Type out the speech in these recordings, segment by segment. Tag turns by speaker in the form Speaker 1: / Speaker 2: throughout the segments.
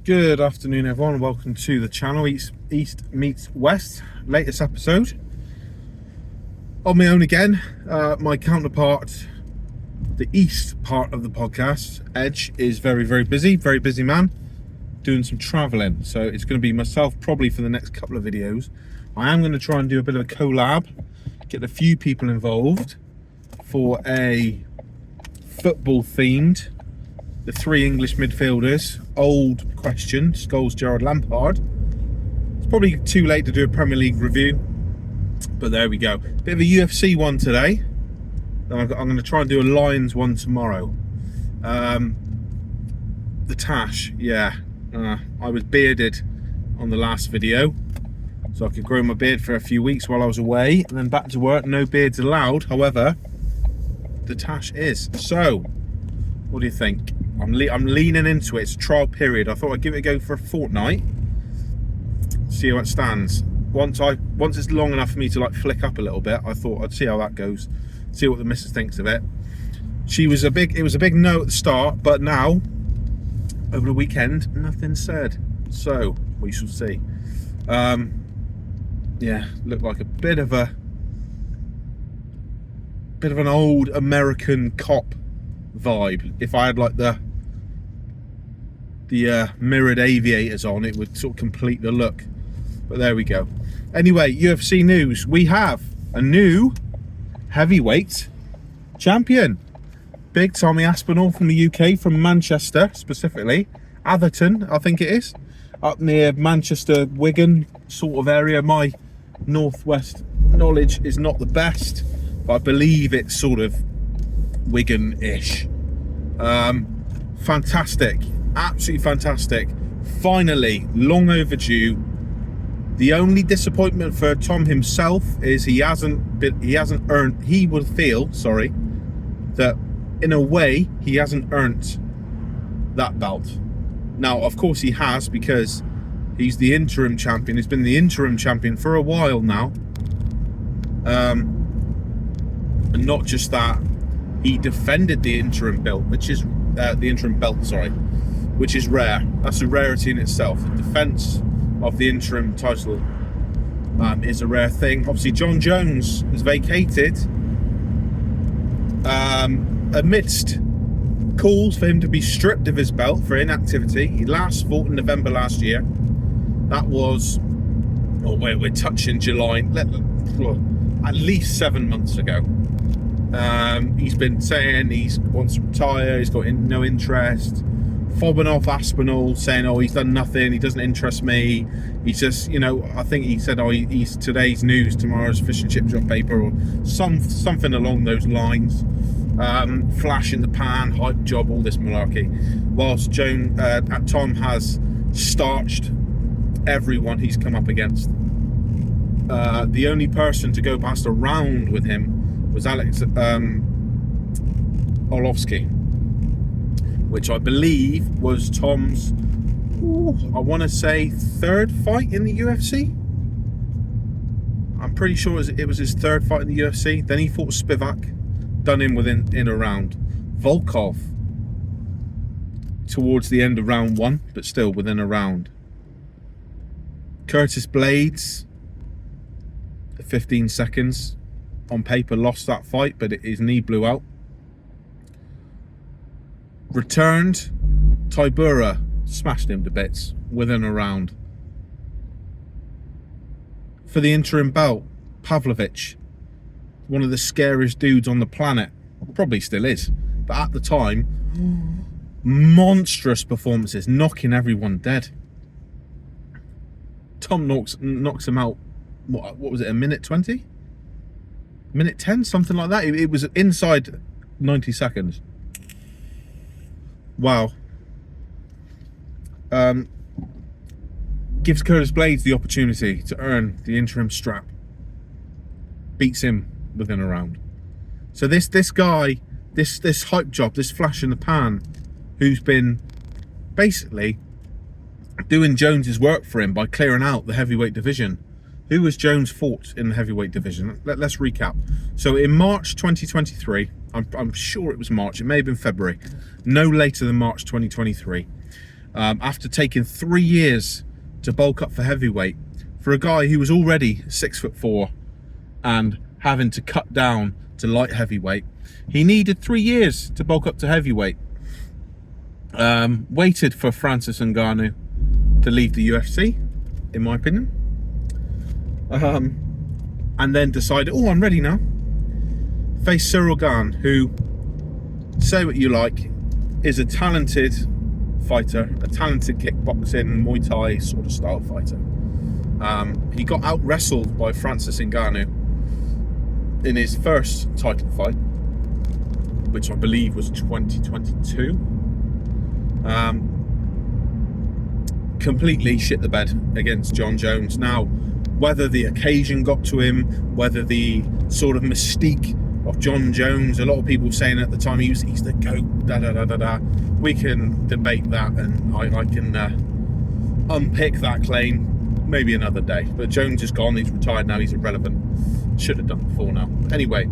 Speaker 1: Good afternoon, everyone. Welcome to the channel, East Meets West, latest episode. On my own again, my counterpart, the East part of the podcast, Edge, is very busy man, doing some travelling. So it's going to be myself probably for the next couple of videos. I am going to try and do a bit of a collab, get a few people involved for a football themed. The three English midfielders, old question, Scholes, Gerrard, Lampard. It's probably too late to do a Premier League review, but there we go. Bit of a UFC one today. I'm going to try and do a Lions one tomorrow. The tash, yeah. I was bearded on the last video, so I could grow my beard for a few weeks while I was away, and then back to work. No beards allowed. However, the tash is. So, what do you think? I'm leaning into it. It's a trial period. I thought I'd give it a go for a fortnight, see how it stands. Once it's long enough for me to like flick up a little bit, I thought I'd see how that goes, see what the missus thinks of it. It was a big no at the start, but now over the weekend nothing said, so we shall see. Yeah, looked like a bit of an old American cop vibe. If I had like the mirrored aviators on, it would sort of complete the look, but there we go. Anyway, UFC news. We have a new heavyweight champion, big Tommy Aspinall from the UK, from Manchester, specifically Atherton, I think it is, up near Manchester, Wigan sort of area. My northwest knowledge is not the best, but I believe it's sort of Wigan-ish. Fantastic, absolutely fantastic. Finally, long overdue. The only disappointment for Tom himself is he would feel that in a way he hasn't earned that belt. Now, of course he has, because he's the interim champion. He's been the interim champion for a while now. And not just that, he defended the interim belt, which is which is rare. That's a rarity in itself. The defense of the interim title is a rare thing. Obviously, Jon Jones has vacated amidst calls for him to be stripped of his belt for inactivity. He last fought in November last year. That was, we're touching July, at least 7 months ago. He's been saying he wants to retire, he's got no interest, fobbing off Aspinall, saying, oh, he's done nothing, he doesn't interest me, he's just, I think he said, oh, he's today's news, tomorrow's fish and chip job paper, or something along those lines. Flash in the pan, hype job, all this malarkey. Whilst Tom has starched everyone he's come up against. The only person to go past a round with him was Alex Orlovsky, which I believe was Tom's, I want to say, third fight in the UFC. I'm pretty sure it was his third fight in the UFC. Then he fought Spivak, done him in a round. Volkov towards the end of round one, but still within a round. Curtis Blades, 15 seconds. On paper, lost that fight, but his knee blew out. Returned, Tybura smashed him to bits within a round. For the interim belt, Pavlovich, one of the scariest dudes on the planet, probably still is, but at the time, monstrous performances, knocking everyone dead. Tom knocks him out, what was it, a minute 20? Minute 10, something like that. It was inside 90 seconds. Wow. Gives Curtis Blades the opportunity to earn the interim strap. Beats him within a round. So this guy, this hype job, this flash in the pan, who's been basically doing Jones's work for him by clearing out the heavyweight division. Who was Jones fought in the heavyweight division? Let's recap. So in March 2023, I'm sure it was March, it may have been February, no later than March 2023, after taking 3 years to bulk up for heavyweight, for a guy who was already 6'4" and having to cut down to light heavyweight. He needed 3 years to bulk up to heavyweight. Waited for Francis Ngannou to leave the UFC, in my opinion. And then decided, oh, I'm ready now. Face Cyril Gane, who, say what you like, is a talented fighter, a talented kickboxing, Muay Thai sort of style fighter. He got out-wrestled by Francis Ngannou in his first title fight, which I believe was 2022. Completely shit the bed against Jon Jones. Now, whether the occasion got to him, whether the sort of mystique of Jon Jones, a lot of people saying at the time he's the GOAT, da-da-da-da-da. We can debate that, and I can unpick that claim maybe another day. But Jones is gone, he's retired now, he's irrelevant. Should have done before now. Anyway,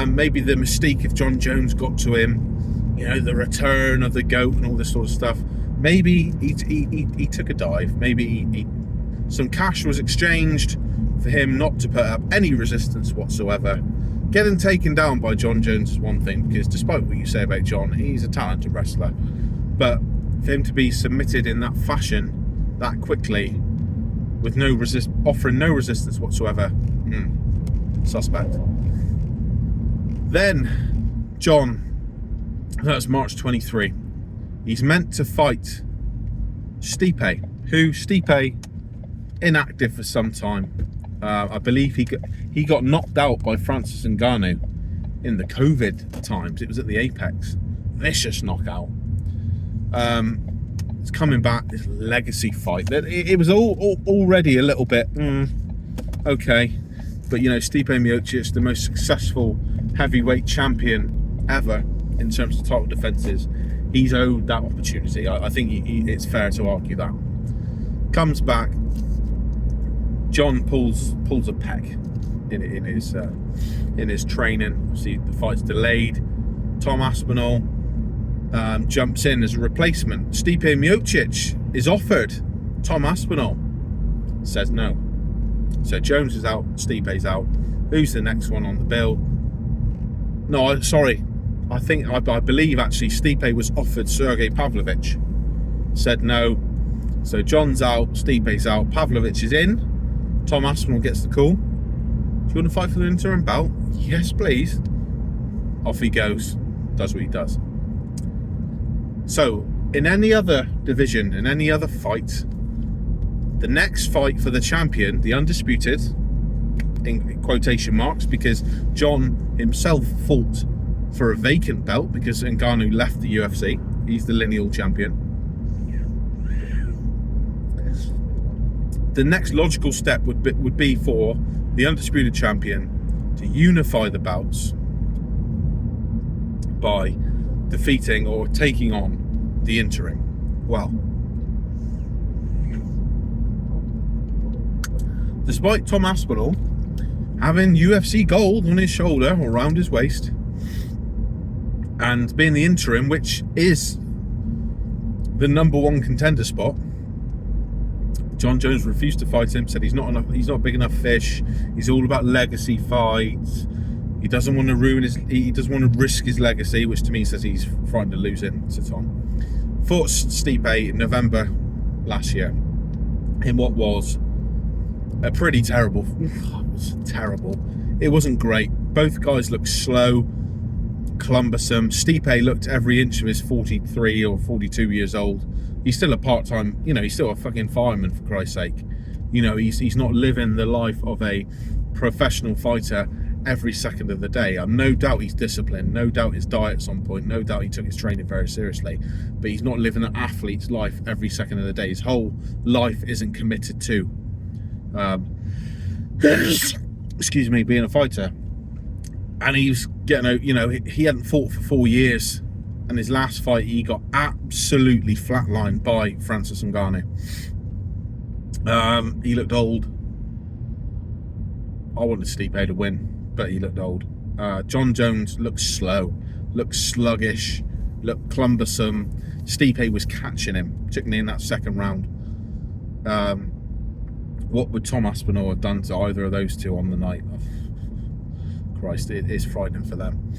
Speaker 1: maybe the mystique of Jon Jones got to him, you know, the return of the GOAT and all this sort of stuff. Maybe he took a dive. Maybe some cash was exchanged for him not to put up any resistance whatsoever. Getting taken down by Jon Jones is one thing, because despite what you say about Jon, he's a talented wrestler. But for him to be submitted in that fashion, that quickly, with offering no resistance whatsoever, suspect. Then Jon, that's March 23. He's meant to fight Stipe, who inactive for some time. I believe he got knocked out by Francis Ngannou in the COVID times. It was at the Apex. Vicious knockout. It's coming back, this legacy fight. It was already a little bit okay, but you know, Stipe Miocic, the most successful heavyweight champion ever in terms of title defenses, he's owed that opportunity. I think it's fair to argue that. Comes back, Jon pulls a peg in his training. Obviously, the fight's delayed. Tom Aspinall jumps in as a replacement. Stipe Miocic is offered. Tom Aspinall says no. So Jones is out, Stipe's out. Who's the next one on the bill? No, sorry. I believe actually Stipe was offered Sergey Pavlovich. Said no. So Jon's out, Stipe's out, Pavlovich is in. Tom Aspinall gets the call. Do you want to fight for the interim belt? Yes, please. Off he goes. Does what he does. So, in any other division, in any other fight, the next fight for the champion, the undisputed, in quotation marks, because Jon himself fought for a vacant belt because Ngannou left the UFC. He's the lineal champion. The next logical step would be for the undisputed champion to unify the belts by defeating or taking on the interim. Well, despite Tom Aspinall having UFC gold on his shoulder or around his waist and being the interim, which is the #1 contender spot, Jon Jones refused to fight him, said he's not a big enough fish. He's all about legacy fights. He doesn't want to he doesn't want to risk his legacy, which to me says he's frightened of losing to Tom. Fought Stipe in November last year in what was a pretty terrible. It was terrible. It wasn't great. Both guys looked slow, cumbersome. Stipe looked every inch of his 43 or 42 years old. He's still a part-time, you know, he's still a fucking fireman, for Christ's sake. You know, he's not living the life of a professional fighter every second of the day. No doubt he's disciplined, no doubt his diet's on point, no doubt he took his training very seriously, but he's not living an athlete's life every second of the day. His whole life isn't committed to, excuse me, being a fighter. And he was getting, you know, he hadn't fought for 4 years. And his last fight, he got absolutely flatlined by Francis Ngannou. He looked old. I wanted Stipe to win, but he looked old. Jon Jones looked slow, looked sluggish, looked cumbersome. Stipe was catching him, particularly in that second round. What would Tom Aspinall have done to either of those two on the night? Oh, Christ, it is frightening for them.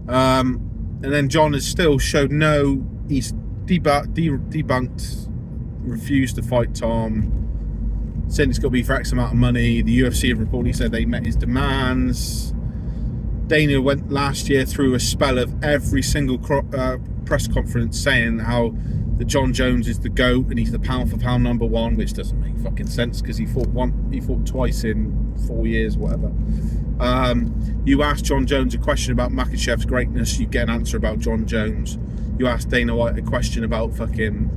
Speaker 1: And then Jon has still showed no. He's debunked, refused to fight Tom, said it's got to be for X amount of money. The UFC have reportedly said they met his demands. Dana went last year through a spell of every single press conference saying how that Jon Jones is the GOAT and he's the pound for pound number one, which doesn't make fucking sense because he fought twice in 4 years, whatever. You ask Jon Jones a question about Makhachev's greatness, you get an answer about Jon Jones. You ask Dana White a question about fucking,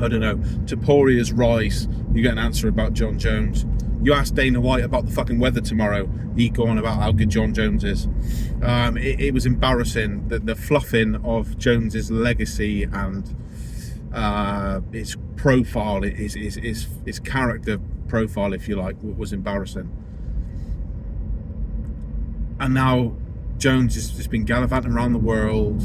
Speaker 1: I don't know, Toporia's rise, you get an answer about Jon Jones. You ask Dana White about the fucking weather tomorrow, he go on about how good Jon Jones is. It was embarrassing that the fluffing of Jones's legacy and his profile, his character profile, if you like, was embarrassing. And now Jones has just been gallivanting around the world,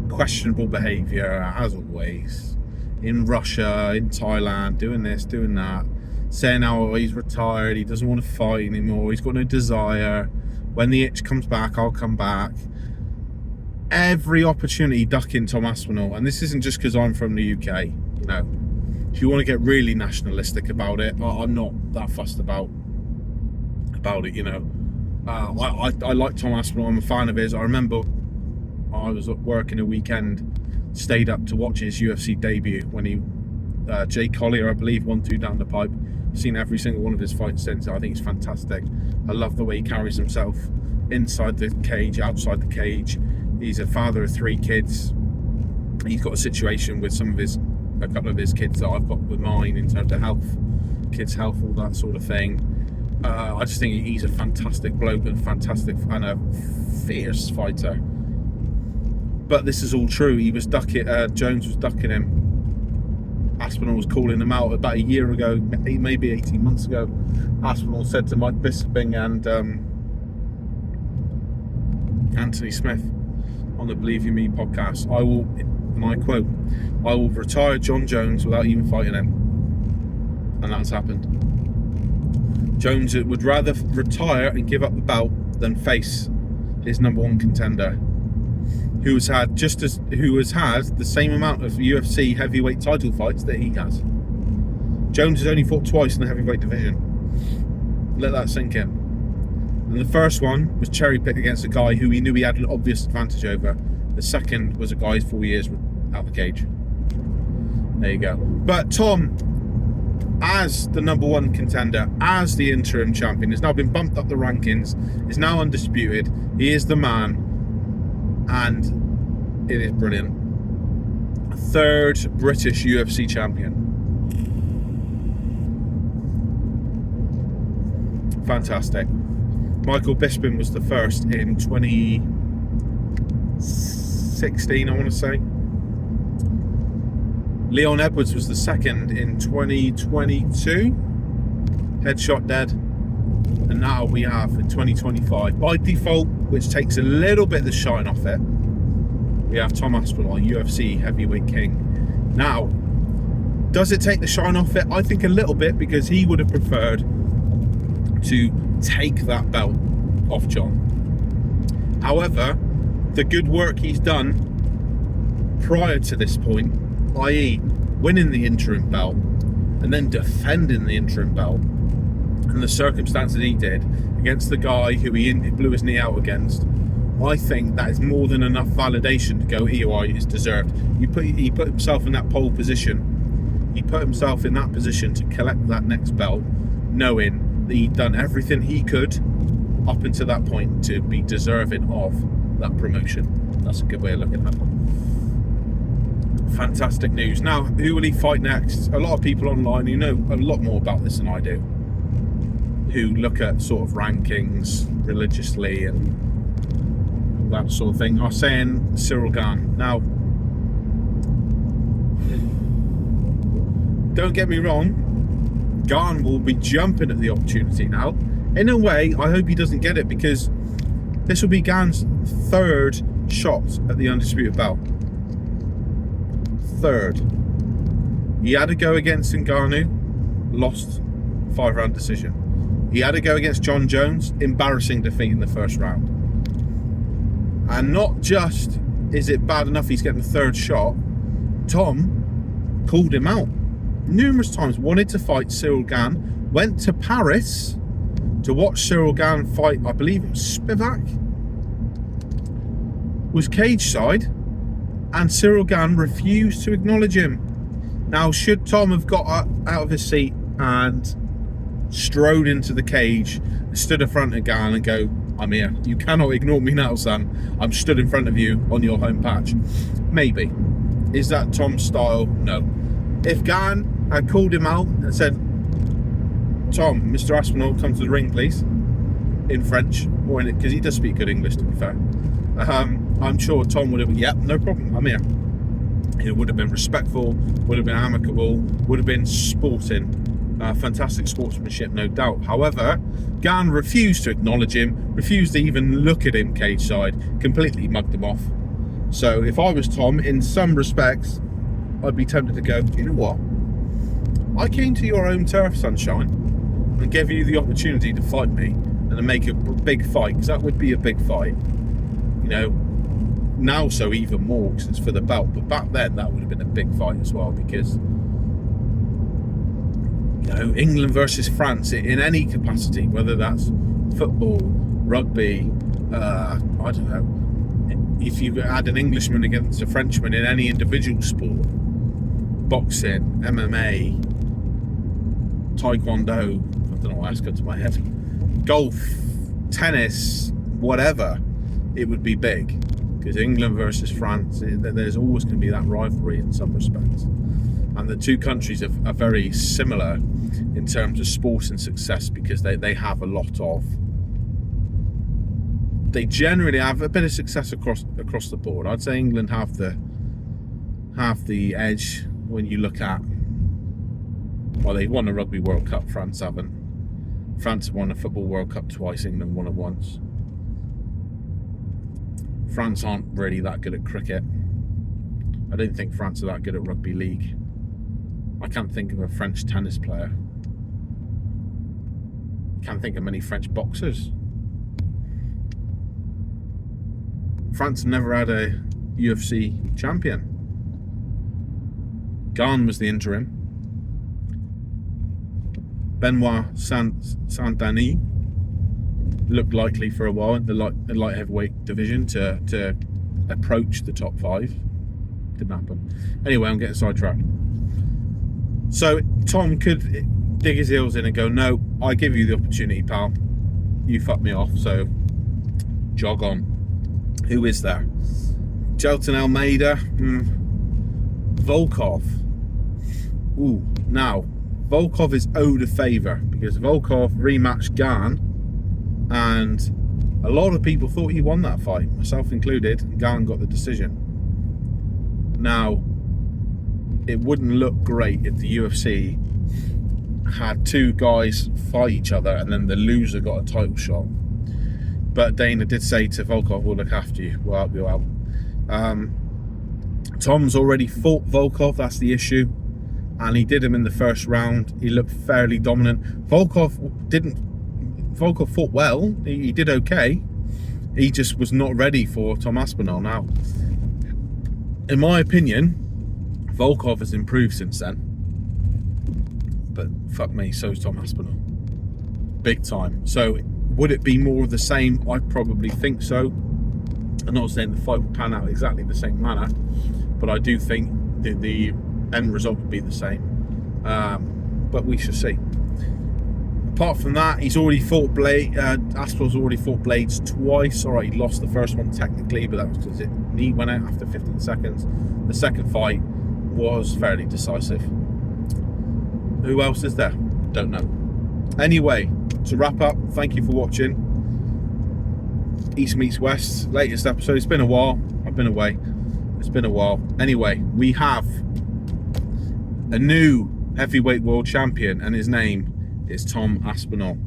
Speaker 1: questionable behaviour as always, in Russia, in Thailand, doing this, doing that, saying how he's retired, he doesn't want to fight anymore, he's got no desire, when the itch comes back, I'll come back. Every opportunity ducking Tom Aspinall, and this isn't just because I'm from the UK, you know. If you want to get really nationalistic about it, I'm not that fussed about it, you know. I like Tom Aspinall, I'm a fan of his. I remember I was at work in a weekend, stayed up to watch his UFC debut when he, Jay Collier, I believe, 1-2 down the pipe. Seen every single one of his fights since. I think he's fantastic. I love the way he carries himself inside the cage, outside the cage. He's a father of 3 kids. He's got a situation with a couple of his kids that I've got with mine in terms of health, kids' health, all that sort of thing. I just think he's a fantastic bloke and a fierce fighter. But this is all true. He was Jones was ducking him. Aspinall was calling him out about a year ago, maybe 18 months ago. Aspinall said to Mike Bisping and Anthony Smith on the Believe You Me podcast, I will, and I quote, I will retire Jon Jones without even fighting him. And that's happened. Jones would rather retire and give up the belt than face his number one contender, who has had the same amount of UFC heavyweight title fights that he has. Jones has only fought twice in the heavyweight division. Let that sink in. And the first one was cherry-picked against a guy who he knew he had an obvious advantage over. The second was a guy 4 years out the cage. There you go. But Tom, as the number one contender, as the interim champion, has now been bumped up the rankings, is now undisputed. He is the man, and it is brilliant. 3rd British UFC champion. Fantastic. Michael Bisping was the first in 2016, I want to say. Leon Edwards was the second in 2022. Headshot dead. And now we have in 2025, by default, which takes a little bit of the shine off it, we have Tom Aspinall, UFC heavyweight king. Now, does it take the shine off it? I think a little bit, because he would have preferred to take that belt off Jon. However, the good work he's done prior to this point, i.e. winning the interim belt and then defending the interim belt, and the circumstances he did against the guy who he blew his knee out against, I think that is more than enough validation to go, EOI is deserved. He put himself in that pole position. He put himself in that position to collect that next belt, knowing that he'd done everything he could up until that point to be deserving of that promotion. That's a good way of looking at it. Fantastic news. Now, who will he fight next? A lot of people online who know a lot more about this than I do, who look at sort of rankings religiously and that sort of thing, are saying Cyril Gane. Now, don't get me wrong, Gane will be jumping at the opportunity now. In a way, I hope he doesn't get it, because this will be Gane's 3rd shot at the undisputed belt. third. He had to go against Ngannou, lost 5-round decision. He had to go against Jon Jones, embarrassing defeat in the first round. And not just is it bad enough he's getting the third shot, Tom called him out numerous times, wanted to fight Cyril Gane, went to Paris to watch Cyril Gane fight, I believe it was Spivak, was cage side, and Cyril Gane refused to acknowledge him. Now, should Tom have got out of his seat and strode into the cage, stood in front of Gane and go, I'm here, you cannot ignore me now, son, I'm stood in front of you on your home patch? Maybe. Is that Tom's style? No. If Gane had called him out and said, Tom, Mr. Aspinall, come to the ring, please, in French, or in it, because he does speak good English, to be fair, I'm sure Tom would have, yep, no problem, I'm here. It would have been respectful, would have been amicable, would have been sporting. Fantastic sportsmanship, no doubt. However, Gane refused to acknowledge him, refused to even look at him cage side, completely mugged him off. So if I was Tom, in some respects, I'd be tempted to go, you know what? I came to your own turf, sunshine, and gave you the opportunity to fight me and to make a big fight, because that would be a big fight. You know, now so even more because it's for the belt, but back then that would have been a big fight as well, because, you know, England versus France in any capacity, whether that's football, rugby, I don't know, if you add an Englishman against a Frenchman in any individual sport, boxing, MMA, taekwondo, I don't know why that's got to my head, golf, tennis, whatever, it would be big, because England versus France, there's always going to be that rivalry in some respects, and the two countries are very similar in terms of sports and success, because they have a lot of, they generally have a bit of success across the board. I'd say England have the edge when you look at, well, they've won a Rugby World Cup, France haven't. France won a Football World Cup twice, England won it once. France aren't really that good at cricket. I don't think France are that good at rugby league. I can't think of a French tennis player. Can't think of many French boxers. France never had a UFC champion. Gane was the interim. Benoit Saint-Denis looked likely for a while in the light heavyweight division to approach the top 5. Didn't happen. Anyway, I'm getting sidetracked. So Tom could dig his heels in and go, no, I give you the opportunity, pal. You fucked me off, so jog on. Who is there? Jelton Almeida, Volkov. Ooh, now Volkov is owed a favour, because Volkov rematched Gane, and a lot of people thought he won that fight, myself included, and Gane got the decision. Now, it wouldn't look great if the UFC had two guys fight each other and then the loser got a title shot. But Dana did say to Volkov, we'll look after you, we'll help you out. Tom's already fought Volkov, that's the issue, and he did him in the first round. He looked fairly dominant. Volkov fought well, he did okay. He just was not ready for Tom Aspinall. Now, in my opinion, Volkov has improved since then, but fuck me, so's Tom Aspinall, big time. So would it be more of the same? I probably think so. I'm not saying the fight will pan out exactly the same manner, but I do think the end result would be the same. But we shall see. Apart from that, he's already fought Aspinall's already fought Blades twice. Alright, he lost the first one technically, but that was because his knee went out after 15 seconds. The second fight was fairly decisive. Who else is there? Don't know. Anyway, to wrap up, thank you for watching East Meets West, latest episode. It's been a while. I've been away. It's been a while. Anyway, we have a new heavyweight world champion, and his name is Tom Aspinall.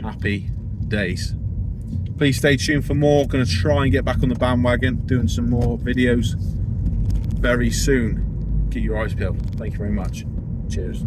Speaker 1: Happy days. Please stay tuned for more. Going to try and get back on the bandwagon, doing some more videos. very soon. Keep your eyes peeled. Thank you very much. Cheers.